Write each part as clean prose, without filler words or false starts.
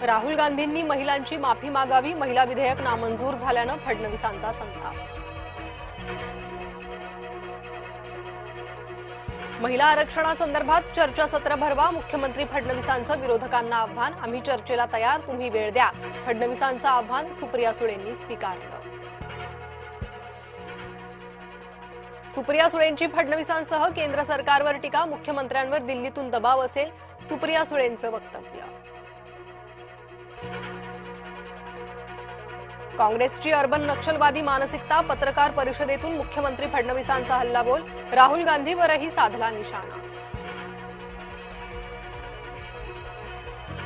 राहुल गांधींनी महिलांची माफी मागावी, महिला विधेयक नामंजूर झाल्यानं फडणवीसांचा संताप। महिला आरक्षणासंदर्भात चर्चासत्र भरवा, मुख्यमंत्री फडणवीसांचं विरोधकांना आव्हान, आम्ही चर्चेला तयार, तुम्ही वेळ द्या, फडणवीसांचं आव्हान सुप्रिया सुळेंनी स्वीकारलं। सुप्रिया सुळेंची फडणवीसांसह केंद्र सरकारवर टीका, मुख्यमंत्र्यांवर दिल्लीतून दबाव असेल, सुप्रिया सुळेंचं वक्तव्य। काँग्रेसची अर्बन नक्षलवादी मानसिकता, पत्रकार परिषदेतून मुख्यमंत्री फडणवीसांचा हल्लाबोल, राहुल गांधीवरही साधला निशाणा।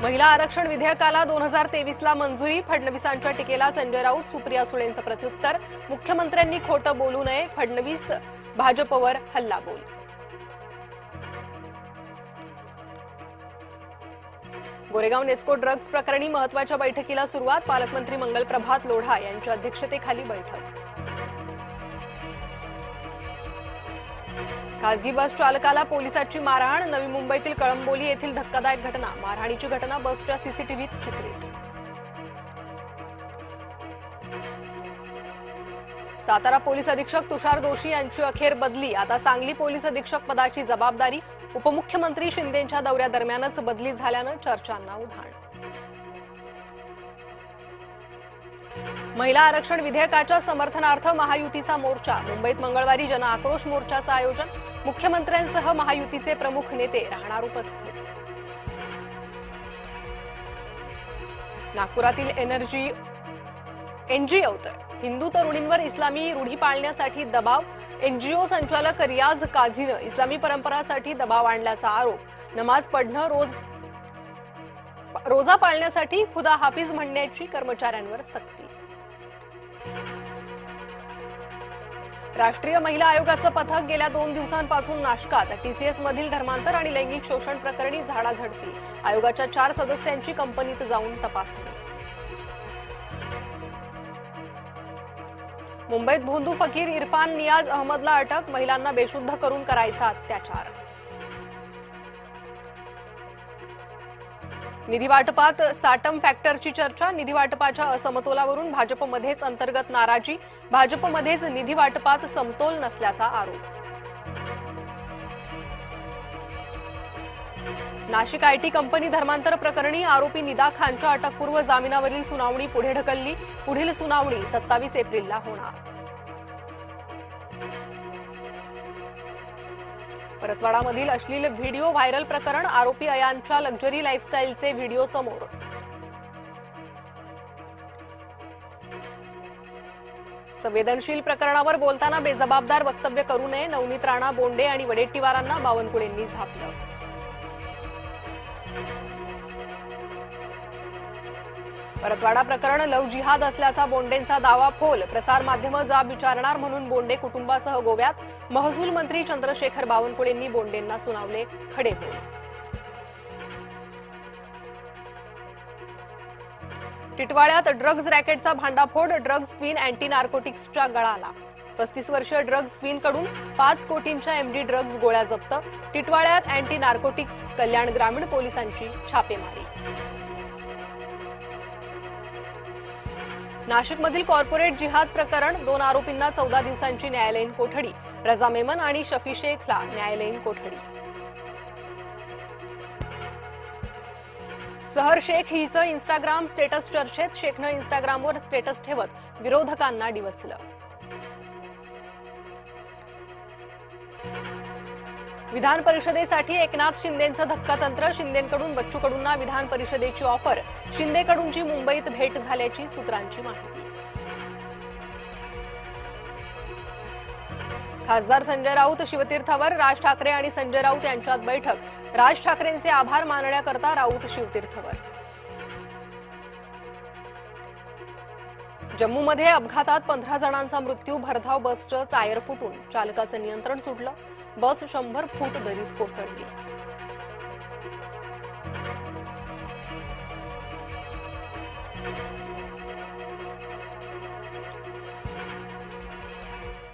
महिला आरक्षण विधेयकाला 2023ला मंजुरी, फडणवीसांच्या टीकेला संजय राऊत, सुप्रिया सुळेंचं प्रत्युत्तर, मुख्यमंत्र्यांनी खोटं बोलू नये, फडणवीस भाजपवर हल्लाबोल। गोरेगाव नेस्को ड्रग्ज प्रकरणी महत्वाच्या बैठकीला सुरुवात, पालकमंत्री मंगल प्रभात लोढा यांच्या अध्यक्षतेखाली बैठक। खासगी बस चालकाला पोलिसाची मारहाण, नवी मुंबईतील कळंबोली येथील धक्कादायक घटना, मारहाणीची घटना बसच्या सीसीटीव्हीत चित्रित। सातारा पोलीस अधीक्षक तुषार दोशी यांची अखेर बदली, आता सांगली पोलीस अधीक्षक पदाची जबाबदारी, उपमुख्यमंत्री शिंदेंच्या दौऱ्यादरम्यानच बदली झाल्यानं चर्चांना उधाण। महिला आरक्षण विधेयकाच्या समर्थनार्थ महायुतीचा मोर्चा, मुंबईत मंगळवारी जन आक्रोश मोर्चाचं आयोजन, मुख्यमंत्र्यांसह महायुतीचे प्रमुख नेते राहणार उपस्थित। नागपुरातील एनजीओ हिंदू तरुणींवर इस्लामी रूढी पाळण्यासाठी दबाव, एनजीओ संचालक रियाज काझीनं इस्लामी परंपरासाठी दबाव आणल्याचा आरोप, नमाज पढणं, रोजा पाळण्यासाठी खुदा हाफिज म्हणण्याची कर्मचाऱ्यांवर सक्ती। राष्ट्रीय महिला आयोगाचं पथक गेल्या 2 दिवसांपासून नाशकात, टीसीएस मधील धर्मांतर आणि लैंगिक शोषण प्रकरणी झाडाझडती, आयोगाच्या 4 सदस्यांची कंपनीत जाऊन तपासणी। मुंबईत भोंदू फकीर इरफान नियाज अहमदला अटक, महिलांना बेशुद्ध करून करायचा अत्याचार। निधी वाटपात साटम फॅक्टरची चर्चा, निधी वाटपाच्या असमतोलावरून भाजपमध्येच अंतर्गत नाराजी, भाजपमध्येच निधी वाटपात समतोल नसल्याचा आरोप। नाशिक आयटी कंपनी धर्मांतर प्रकरणी आरोपी निदा खानच्या अटकपूर्व जामिनावरील सुनावणी पुढे ढकलली, पुढील सुनावणी 27 एप्रिलला होणार। परतवाडामधील अश्लील व्हिडिओ व्हायरल प्रकरण, आरोपी अयानच्या लक्झरी लाईफस्टाईलचे व्हिडिओ समोर। संवेदनशील प्रकरणावर बोलताना बेजबाबदार वक्तव्य करू नये, नवनीत राणा, बोंडे आणि वडेट्टीवारांना बावनकुळेंनी झापलं। परतवाडा प्रकरण लव्ह जिहाद असल्याचा बोंडेंचा दावा फोल, प्रसार माध्यमं जाब विचारणार म्हणून बोंडे कुटुंबासह गोव्यात, महसूल मंत्री चंद्रशेखर बावनकुळेंनी बोंडेंना सुनावले खडे बोल। टिटवाळ्यात ड्रग्ज रॅकेटचा भांडाफोड, ड्रग्ज क्वीन अँटी नार्कोटिक्सच्या गळाला, 35 वर्षीय ड्रग्ज क्वीनकडून 5 कोटींच्या एमडी ड्रग्ज गोळ्या जप्त, टिटवाळ्यात अँटी नार्कोटिक्स कल्याण ग्रामीण पोलिसांची छापेमारी। नाशिकमधील कॉर्पोरेट जिहाद प्रकरण, 2 आरोपींना 14 दिवसांची न्यायालयीन कोठडी, रजा मेमन आणि शफी शेखला न्यायालयीन कोठडी। सहर शेख हिचं इन्स्टाग्राम स्टेटस चर्चेत, शेखनं इन्स्टाग्रामवर स्टेटस ठेवत विरोधकांना डिवचलं। विधान परिषदेसाठी एकनाथ शिंदेंचं धक्कातंत्र, शिंदेंकडून बच्चू कडूंना विधान परिषदेची ऑफर, शिंदेकडूनची मुंबईत भेट झाल्याची सूत्रांची माहिती। खासदार संजय राऊत शिवतीर्थावर, राज ठाकरे आणि संजय राऊत यांच्यात बैठक, राज ठाकरेंचे आभार मानण्याकरता राऊत शिवतीर्थावर। जम्मूमध्ये अपघातात 15 जणांचा मृत्यू, भरधाव बसचं टायर फुटून चालकाचं नियंत्रण सुटलं, बस 100 फूट दरीत कोसळली।